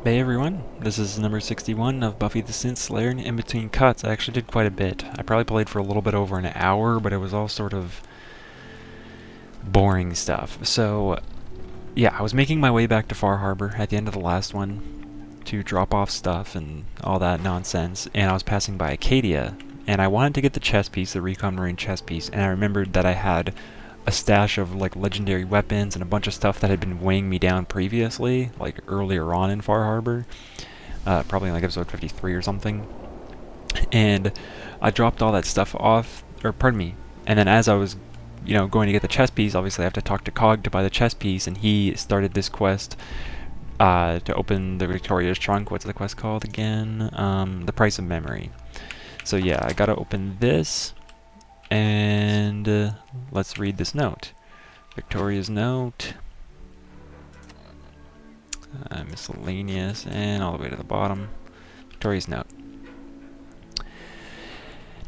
Hey everyone, this is number 61 of Buffy the Synth Slayer, and in between cuts I actually did quite a bit. I probably played for a little bit over an hour, but it was all sort of boring stuff. So, yeah, I was making my way back to Far Harbor at the end of the last one to drop off stuff and all that nonsense, and I was passing by Acadia, and I wanted to get the chest piece, the Recon Marine Chest piece, and I remembered that I had a stash of like legendary weapons and a bunch of stuff that had been weighing me down previously, like earlier on in Far Harbor, probably in like episode 53 or something. And I dropped all that stuff off, or pardon me, and then as I was, going to get the chest piece, obviously I have to talk to Cog to buy the chest piece, and he started this quest to open the Victoria's trunk. What's the quest called again? The Price of Memory. So yeah, I gotta open this. And let's read this note. Victoria's note. Miscellaneous, and all the way to the bottom. Victoria's note.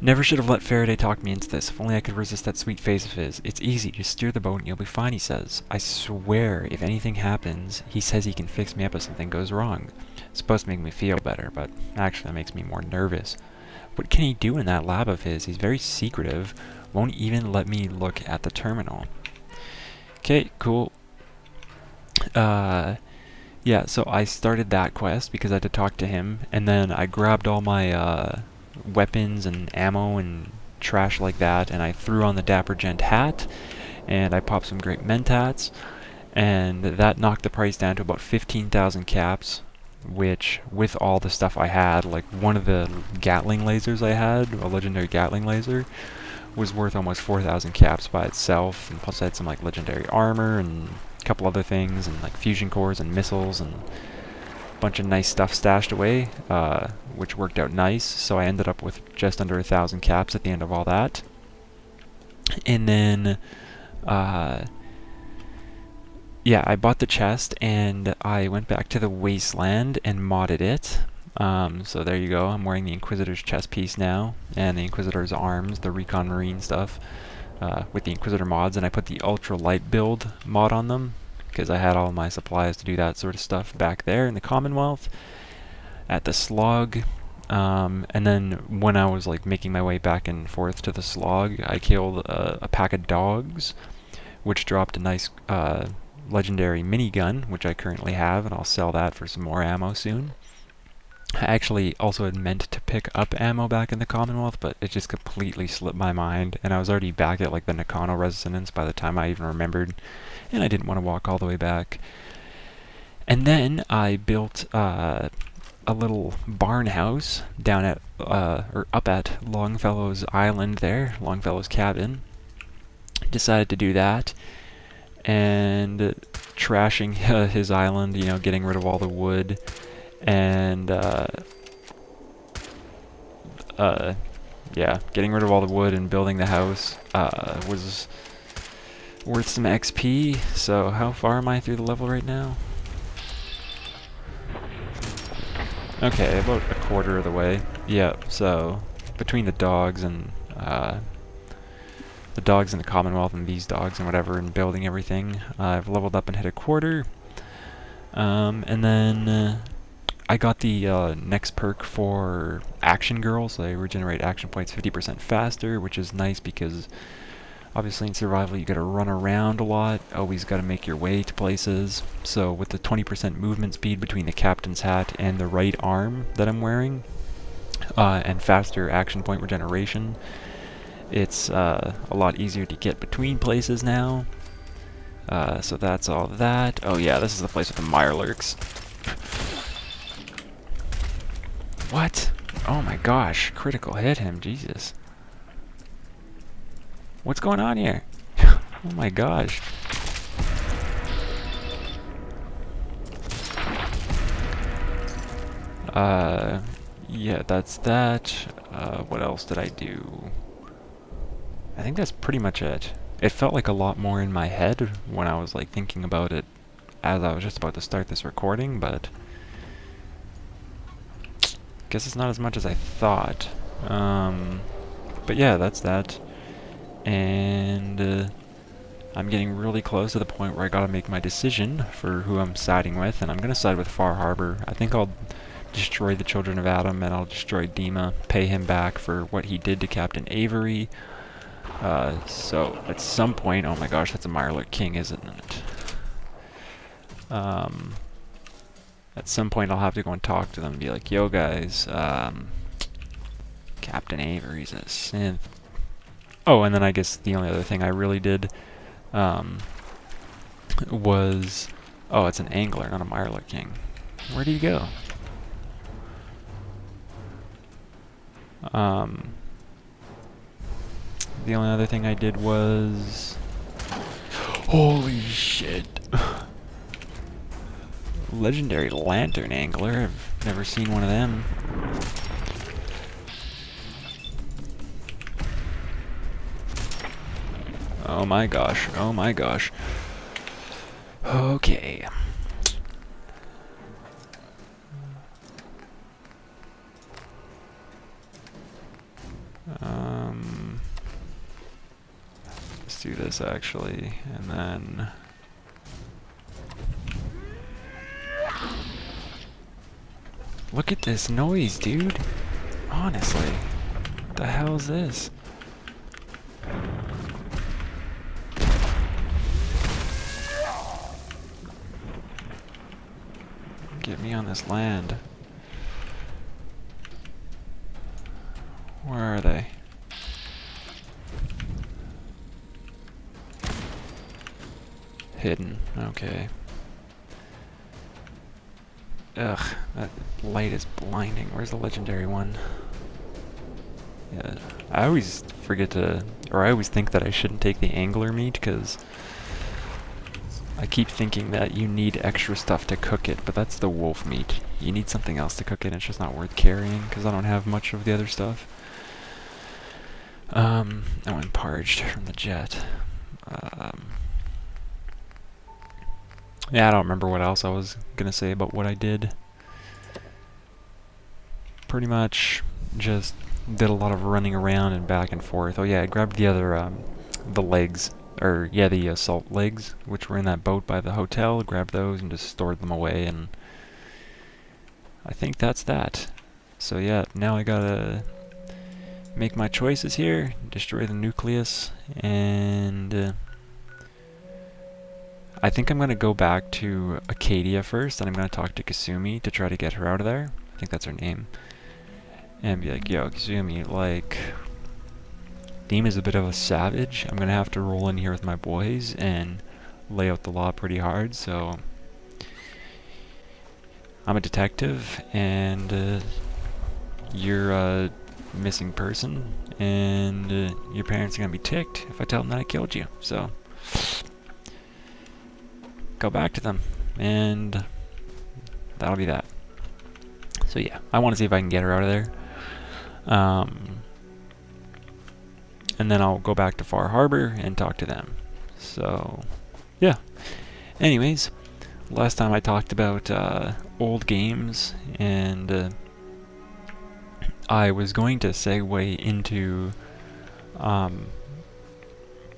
Never should have let Faraday talk me into this. If only I could resist that sweet face of his. It's easy. Just steer the boat and you'll be fine, he says. I swear, if anything happens, he says he can fix me up if something goes wrong. It's supposed to make me feel better, but actually that makes me more nervous. What can he do in that lab of his? He's very secretive. Won't even let me look at the terminal. Okay, cool. Yeah, so I started that quest because I had to talk to him, and then I grabbed all my weapons and ammo and trash like that, and I threw on the Dapper Gent hat, and I popped some great mentats, and that knocked the price down to about 15,000 caps, which, with all the stuff I had, like one of the Gatling lasers I had, a legendary Gatling laser, was worth almost 4,000 caps by itself, and plus I had some like legendary armor and a couple other things, and like fusion cores and missiles and a bunch of nice stuff stashed away, which worked out nice. So I ended up with just under 1,000 caps at the end of all that. And then yeah, I bought the chest and I went back to the wasteland and modded it. So there you go, I'm wearing the Inquisitor's chest piece now, and the Inquisitor's arms, the Recon Marine stuff, with the Inquisitor mods, and I put the Ultra Light build mod on them, because I had all my supplies to do that sort of stuff back there in the Commonwealth, at the Slog. And then when I was like making my way back and forth to the Slog, I killed a pack of dogs, which dropped a nice legendary minigun, which I currently have, and I'll sell that for some more ammo soon. I actually also had meant to pick up ammo back in the Commonwealth, but it just completely slipped my mind, and I was already back at like the Nakano Resonance by the time I even remembered, and I didn't want to walk all the way back. And then I built a little barn house down at, or up at Longfellow's Island there, Longfellow's cabin. Decided to do that, and trashing his island, getting rid of all the wood, and yeah, getting rid of all the wood and building the house was worth some XP. So how far am I through the level right now? Okay, about a quarter of the way. Yep, so between the dogs and the Commonwealth and these dogs and whatever, and building everything, I've leveled up and hit a quarter. And then I got the next perk for Action Girl, so they regenerate action points 50% faster, which is nice because obviously in survival you gotta run around a lot, always gotta make your way to places. So with the 20% movement speed between the captain's hat and the right arm that I'm wearing, and faster action point regeneration, it's a lot easier to get between places now. So that's all that. Oh yeah, this is the place with the Mirelurks. What? Oh my gosh, critical hit him, Jesus. What's going on here? Oh my gosh. Yeah, that's that. What else did I do? I think that's pretty much it. It felt like a lot more in my head when I was like thinking about it as I was just about to start this recording, but guess it's not as much as I thought. But yeah, that's that. And I'm getting really close to the point where I gotta make my decision for who I'm siding with, and I'm gonna side with Far Harbor. I think I'll destroy the Children of Adam, and I'll destroy Dima, pay him back for what he did to Captain Avery. So at some point, oh my gosh, that's a Mirelurk King, isn't it? At some point I'll have to go and talk to them and be like, yo guys, Captain Avery's a synth. Oh, and then I guess the only other thing I really did was... Oh, it's an Angler, not a Mirelurk King. Where do you go? The only other thing I did was... Holy shit! Legendary Lantern Angler. I've never seen one of them. Oh my gosh, oh my gosh. Okay. Let's do this actually, and then... Look at this noise, dude. Honestly. What the hell is this? Get me on this land. Where are they? Hidden. Okay. Ugh, that light is blinding. Where's the legendary one? Yeah, I always forget to, or I always think that I shouldn't take the angler meat because I keep thinking that you need extra stuff to cook it, but that's the wolf meat. You need something else to cook it, and it's just not worth carrying because I don't have much of the other stuff. I went parched from the jet. Yeah, I don't remember what else I was gonna say about what I did. Pretty much just did a lot of running around and back and forth. Oh yeah, I grabbed the other, the legs, or yeah, the assault legs, which were in that boat by the hotel. Grabbed those and just stored them away, and I think that's that. So yeah, now I gotta make my choices here, destroy the nucleus, and I think I'm going to go back to Acadia first, and I'm going to talk to Kasumi to try to get her out of there. I think that's her name. And be like, yo, Kasumi, like, Dima's a bit of a savage. I'm going to have to roll in here with my boys and lay out the law pretty hard, so... I'm a detective, and you're a missing person, and your parents are going to be ticked if I tell them that I killed you, so... Go back to them, and that'll be that. So yeah, I want to see if I can get her out of there. And then I'll go back to Far Harbor and talk to them. So, yeah. Anyways, last time I talked about old games, and I was going to segue into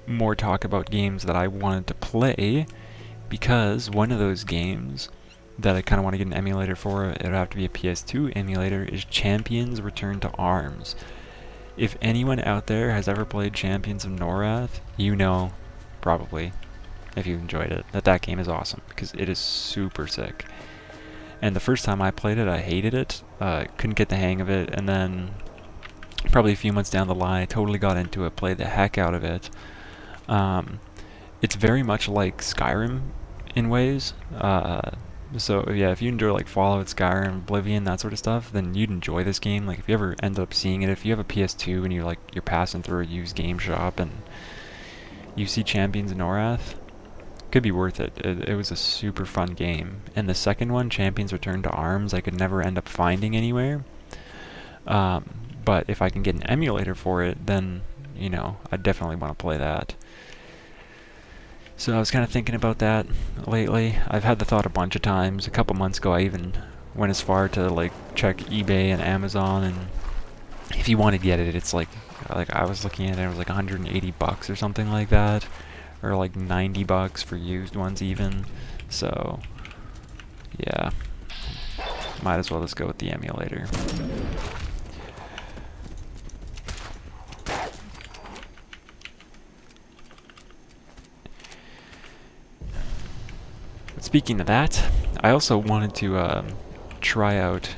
more talk about games that I wanted to play, because one of those games that I kind of want to get an emulator for, it would have to be a PS2 emulator, is Champions Return to Arms. If anyone out there has ever played Champions of Norath, you know, probably, if you enjoyed it, that game is awesome, because it is super sick. And the first time I played it, I hated it, couldn't get the hang of it, and then probably a few months down the line, I totally got into it, played the heck out of it. It's very much like Skyrim in ways. So yeah, if you enjoy like Fallout, Skyrim, Oblivion, that sort of stuff, then you'd enjoy this game. Like if you ever end up seeing it, if you have a PS2 and you're passing through a used game shop and you see Champions of Norath, could be worth it. It was a super fun game. And the second one, Champions Return to Arms, I could never end up finding anywhere. But if I can get an emulator for it, then, you know, I definitely want to play that. So I was kind of thinking about that lately. I've had the thought a bunch of times. A couple months ago I even went as far to like check eBay and Amazon, and if you want to get it, it's like I was looking at it, it was like $180 or something like that or like $90 for used ones even. So yeah, might as well just go with the emulator. But speaking of that, I also wanted to try out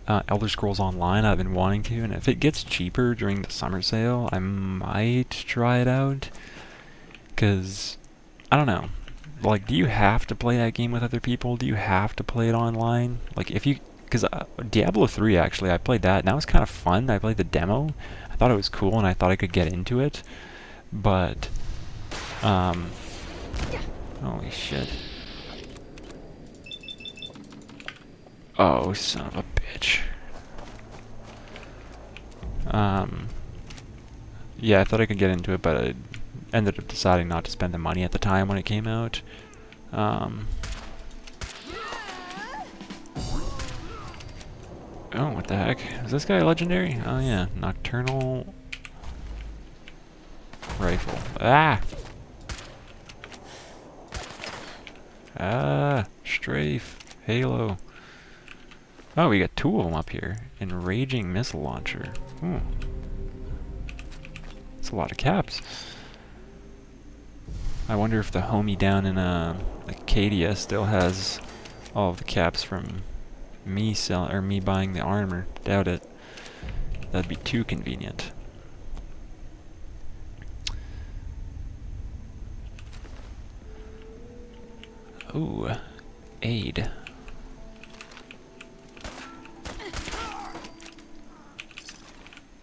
Elder Scrolls Online. I've been wanting to, and if it gets cheaper during the summer sale, I might try it out. Because, I don't know, like, do you have to play that game with other people? Do you have to play it online? Like, if you, because Diablo 3, actually, I played that, and that was kind of fun. I played the demo. I thought it was cool, and I thought I could get into it. But, holy shit. Oh, son of a bitch. Yeah, I thought I could get into it, but I ended up deciding not to spend the money at the time when it came out. Oh, what the heck? Is this guy legendary? Oh yeah, Nocturnal Rifle. Ah! Ah! Strafe. Halo. Oh, we got 2 of them up here. Enraging Missile Launcher. Ooh. That's a lot of caps. I wonder if the homie down in Acadia still has all of the caps from me buying the armor. Doubt it. That'd be too convenient. Ooh, aid.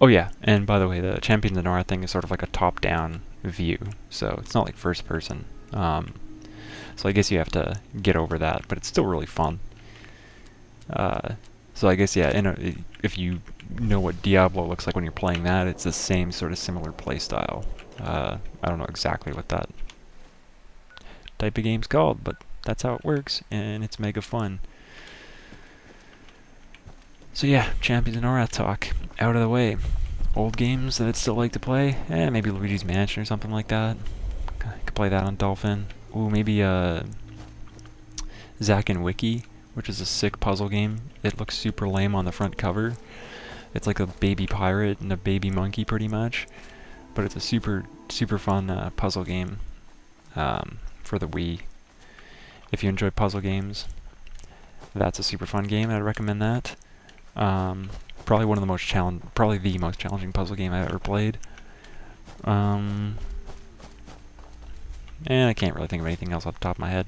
Oh yeah, and by the way, the Champions of Nora thing is sort of like a top-down view, so it's not like first person. So I guess you have to get over that, but it's still really fun. So I guess yeah, if you know what Diablo looks like when you're playing that, it's the same sort of similar playstyle. I don't know exactly what that type of game's called, but that's how it works, and it's mega fun. So yeah, Champions of Nora talk out of the way. Old games that I'd still like to play? Maybe Luigi's Mansion or something like that. I could play that on Dolphin. Ooh, maybe Zack and Wiki, which is a sick puzzle game. It looks super lame on the front cover. It's like a baby pirate and a baby monkey pretty much. But it's a super fun puzzle game for the Wii. If you enjoy puzzle games, that's a super fun game. I'd recommend that. Probably the most challenging puzzle game I've ever played. And I can't really think of anything else off the top of my head.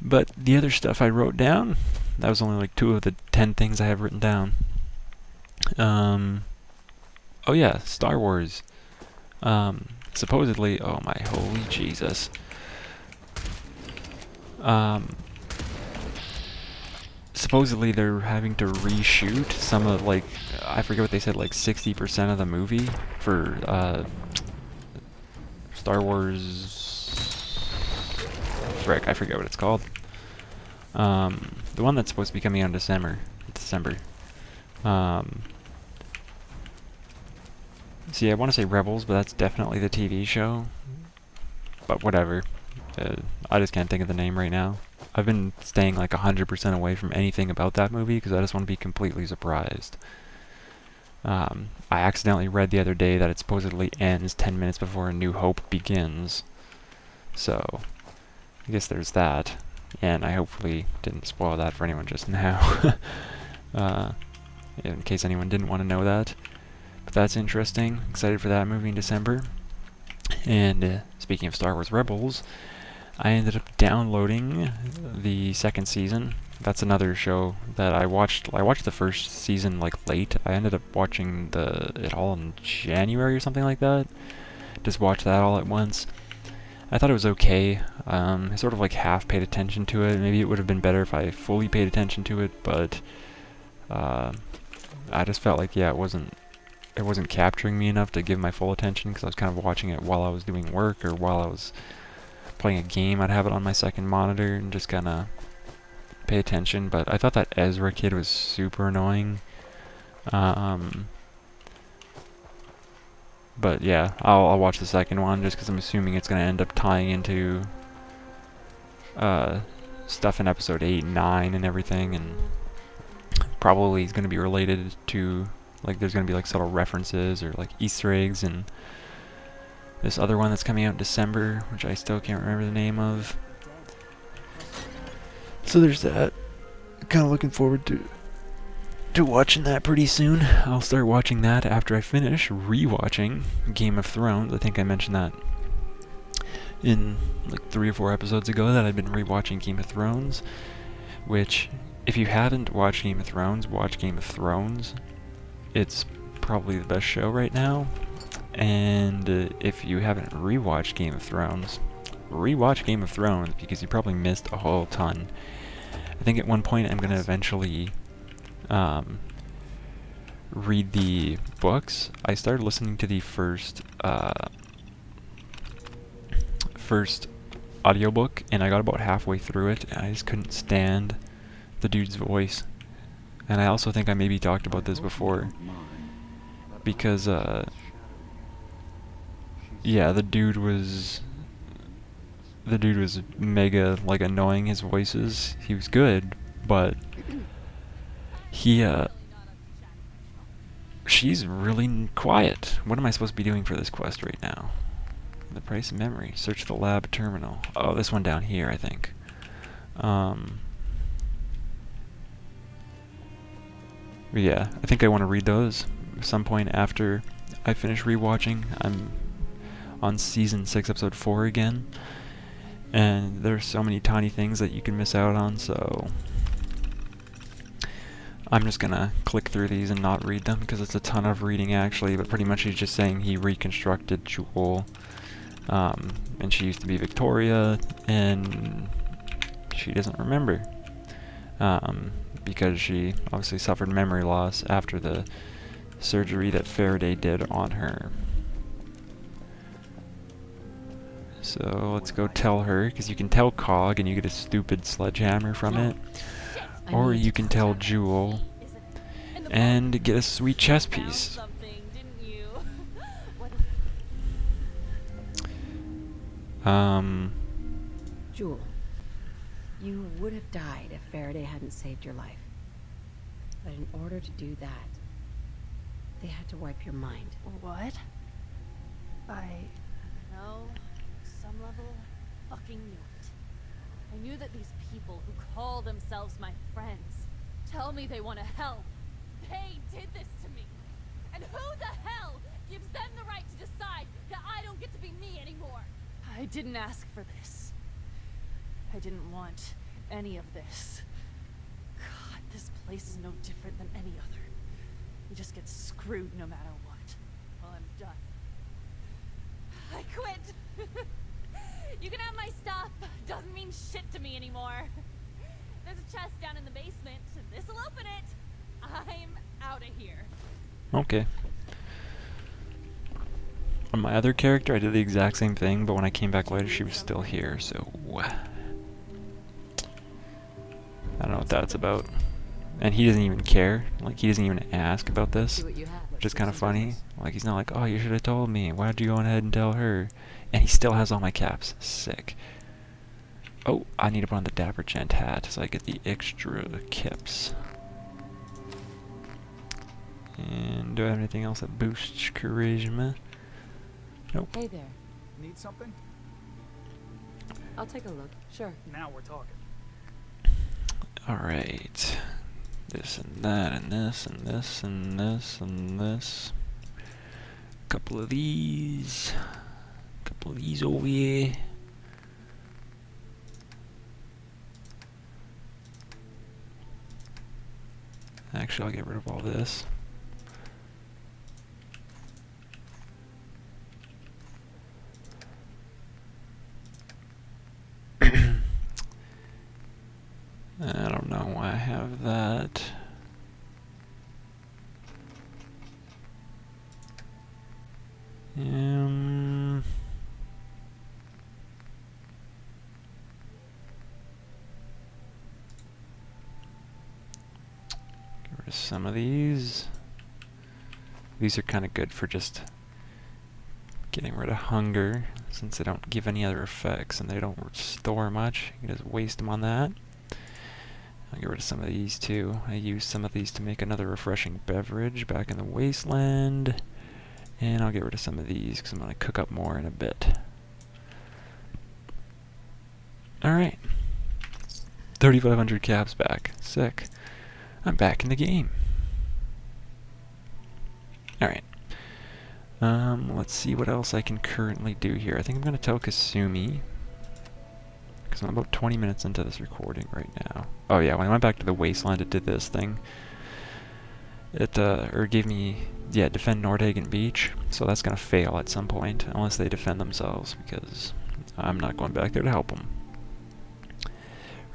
But the other stuff I wrote down, that was only like 2 of the 10 things I have written down. Oh yeah, Star Wars. Supposedly, oh my holy Jesus. Supposedly they're having to reshoot some of, like, I forget what they said, like 60% of the movie for Star Wars. Frick, I forget what it's called. The one that's supposed to be coming out in December. See, I want to say Rebels, but that's definitely the TV show. But whatever. I just can't think of the name right now. I've been staying like 100% away from anything about that movie because I just want to be completely surprised. I accidentally read the other day that it supposedly ends 10 minutes before A New Hope begins. So, I guess there's that. And I hopefully didn't spoil that for anyone just now. In case anyone didn't want to know that. But that's interesting. Excited for that movie in December. And speaking of Star Wars Rebels, I ended up downloading the 2nd season. That's another show that I watched. I watched the 1st season like late. I ended up watching it all in January or something like that. Just watched that all at once. I thought it was okay. I sort of like half paid attention to it. Maybe it would have been better if I fully paid attention to it, but I just felt like, yeah, it wasn't capturing me enough to give my full attention because I was kind of watching it while I was doing work or while I was playing a game. I'd have it on my second monitor and just kind of pay attention. But I thought that Ezra kid was super annoying. But yeah, I'll watch the second one just because I'm assuming it's gonna end up tying into stuff in episode 8 and 9 and everything, and probably is gonna be related to, like, there's gonna be like subtle references or like Easter eggs and this other one that's coming out in December, which I still can't remember the name of. So there's that. Kind of looking forward to watching that pretty soon. I'll start watching that after I finish rewatching Game of Thrones. I think I mentioned that in like 3 or 4 episodes ago that I've been rewatching Game of Thrones, which, if you haven't watched Game of Thrones, watch Game of Thrones. It's probably the best show right now. And if you haven't rewatched Game of Thrones, rewatch Game of Thrones because you probably missed a whole ton. I think at one point I'm going to eventually read the books. I started listening to the first audiobook, and I got about halfway through it, and I just couldn't stand the dude's voice. And I also think I maybe talked about this before, because yeah, the dude was mega, like, annoying. His voices, he was good, but she's really quiet. What am I supposed to be doing for this quest right now? The price of memory. Search the lab terminal. Oh, this one down here, I think. Yeah, I think I want to read those at some point after I finish rewatching. I'm on season 6, episode 4 again, and there's so many tiny things that you can miss out on, so I'm just gonna click through these and not read them because it's a ton of reading actually, but pretty much he's just saying he reconstructed Jewel, and she used to be Victoria, and she doesn't remember, because she obviously suffered memory loss after the surgery that Faraday did on her. So let's go tell her, because you can tell Cog and you get a stupid sledgehammer from it, or you can tell Jewel and get a sweet chess piece. Jewel, you would have died if Faraday hadn't saved your life. But in order to do that, they had to wipe your mind. What? No, some level, I fucking knew it. I knew that these people who call themselves my friends tell me they want to help. They did this to me. And who the hell gives them the right to decide that I don't get to be me anymore? I didn't ask for this. I didn't want any of this. God, this place is no different than any other. You just get screwed no matter what. Well, I'm done. I quit. You can have my stuff. Doesn't mean shit to me anymore. There's a chest down in the basement. This'll open it. I'm out of here. Okay. On my other character, I did the exact same thing, but when I came back later, she was still here, so I don't know what that's about. And he doesn't even care. Like, he doesn't even ask about this, which is kind of funny. Like, he's not like, oh, you should have told me. Why did you go ahead and tell her? And he still has all my caps. Sick. Oh, I need to put on the Dapper Gent hat so I get the extra kips. And do I have anything else that boosts charisma? Nope. Hey there. Need something? I'll take a look. Sure. Now we're talking. Alright. This and that and this and this and this and this. Couple of these. Couple of these over here. Actually, I'll get rid of all this. I don't know why I have that. Get rid of some of these. These are kind of good for just Getting rid of hunger, since they don't give any other effects and they don't restore much. You can just waste them on that. I'll get rid of some of these too. I used some of these to make another refreshing beverage back in the wasteland. And I'll get rid of some of these because I'm going to cook up more in a bit. Alright. 3,500 caps back. Sick. I'm back in the game. Alright. Let's see what else I can currently do here. I think I'm going to tell Kasumi, because I'm about 20 minutes into this recording right now. Oh yeah, when I went back to the wasteland, it did this thing. It, gave me, yeah, defend Nordhagen Beach, so that's going to fail at some point, unless they defend themselves, because I'm not going back there to help them.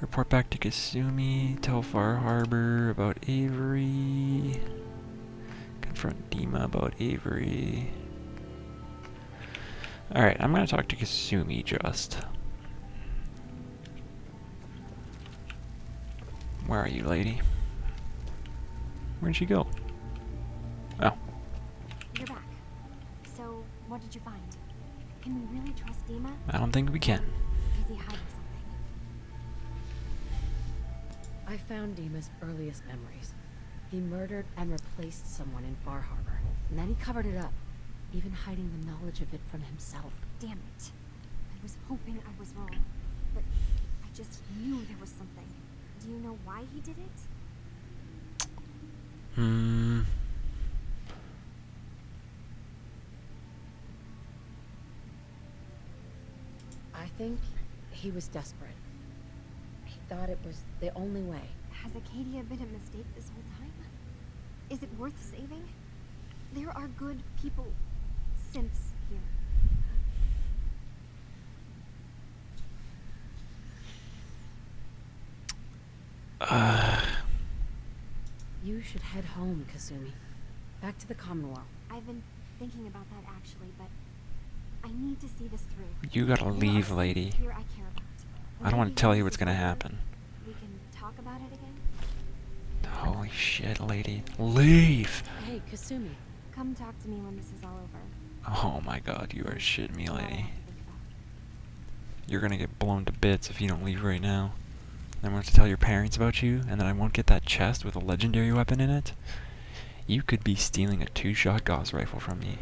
Report back to Kasumi, tell Far Harbor about Avery, confront Dima about Avery. Alright, I'm going to talk to Kasumi just. Where are you, lady? Where'd she go? Oh. You're back. So, what did you find? Can we really trust Dima? I don't think we can. Is he hiding something? I found Dima's earliest memories. He murdered and replaced someone in Far Harbor, and then he covered it up, even hiding the knowledge of it from himself. Damn it. I was hoping I was wrong, but I just knew there was something. Do you know why he did it? I think he was desperate. He thought it was the only way. Has Acadia been a mistake this whole time? Is it worth saving? There are good people, synths here. You should head home, Kasumi. Back to the Commonwealth. I've been thinking about that actually, but I need to see this through. You gotta There are leave, synths lady. here I care about. I don't want to Maybe tell when you this what's is gonna over, happen. We can talk about it again. Holy shit, lady. Leave! Hey, Kasumi. Come talk to me when this is all over. Oh my god, you are shitting me, That's all I lady. have to think about. You're gonna get blown to bits if you don't leave right now. I'm going to tell your parents about you, and then I won't get that chest with a legendary weapon in it. You could be stealing a 2-shot Gauss rifle from me.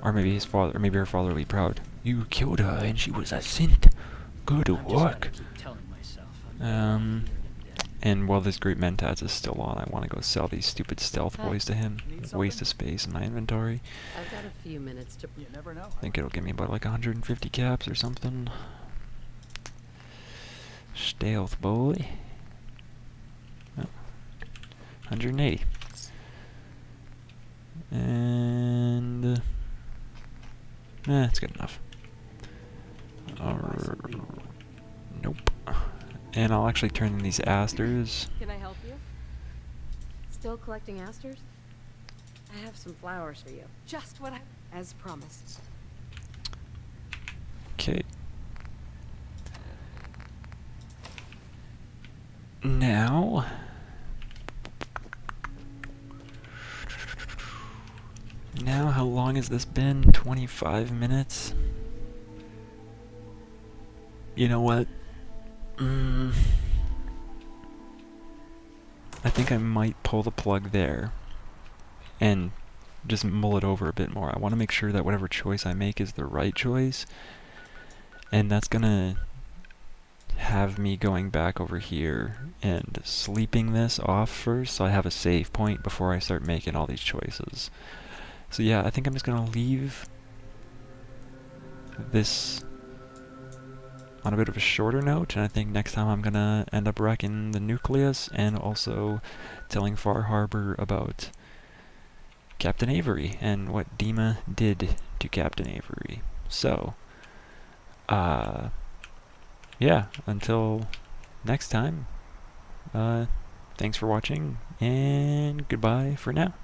Or maybe his father, or maybe her father will be proud. You killed her and she was a synth. Good work. And while this great Mentats is still on, I want to go sell these stupid stealth boys to him. Waste of space in my inventory. I've got a few minutes to... You never know. I think it'll give me about like 150 caps or something. Stealth boy. Oh, 180. And it's good enough. Nope. And I'll actually turn in these asters. Can I help you? Still collecting asters? I have some flowers for you. Just what I... As promised. Okay. Now... Now, how long has this been? 25 minutes? You know what? I think I might pull the plug there and just mull it over a bit more. I want to make sure that whatever choice I make is the right choice, and that's gonna have me going back over here and sleeping this off first so I have a save point before I start making all these choices. So yeah, I think I'm just gonna leave this on a bit of a shorter note, and I think next time I'm gonna end up wrecking the nucleus and also telling Far Harbor about Captain Avery and what Dima did to Captain Avery. So, yeah, until next time, thanks for watching, and goodbye for now.